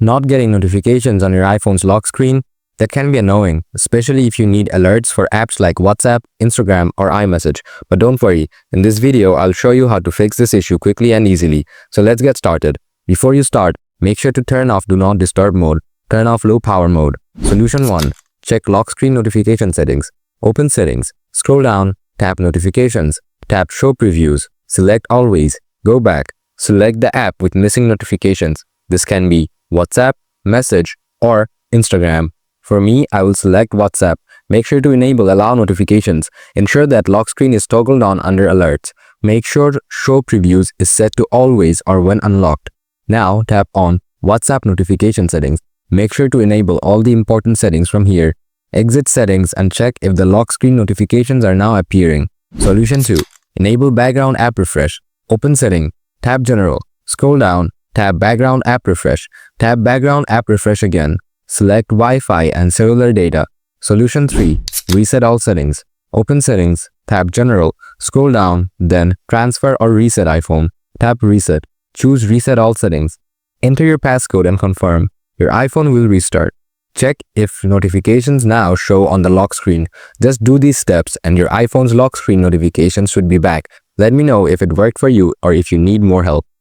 Not getting notifications on your iPhone's lock screen? That can be annoying, especially if you need alerts for apps like WhatsApp, Instagram, or iMessage. But don't worry, in this video, I'll show you how to fix this issue quickly and easily. So let's get started. Before you start, make sure to turn off Do Not Disturb mode. Turn off Low Power mode. Solution 1. Check lock screen notification settings. Open Settings. Scroll down. Tap Notifications. Tap Show Previews. Select Always. Go back. Select the app with missing notifications. This can be WhatsApp, Message, or Instagram. For me, I will select WhatsApp. Make sure to enable Allow Notifications. Ensure that lock screen is toggled on under Alerts. Make sure Show Previews is set to Always or when unlocked. Now, tap on WhatsApp Notification Settings. Make sure to enable all the important settings from here. Exit Settings and check if the lock screen notifications are now appearing. Solution 2. Enable Background App Refresh. Open Setting. Tap General. Scroll down. Tap Background App Refresh. Tap Background App Refresh again. Select Wi-Fi and Cellular Data. Solution 3. Reset all settings. Open Settings. Tap General. Scroll down. Then Transfer or Reset iPhone. Tap Reset. Choose Reset all settings. Enter your passcode and confirm. Your iPhone will restart. Check if notifications now show on the lock screen. Just do these steps and your iPhone's lock screen notifications should be back. Let me know if it worked for you or if you need more help.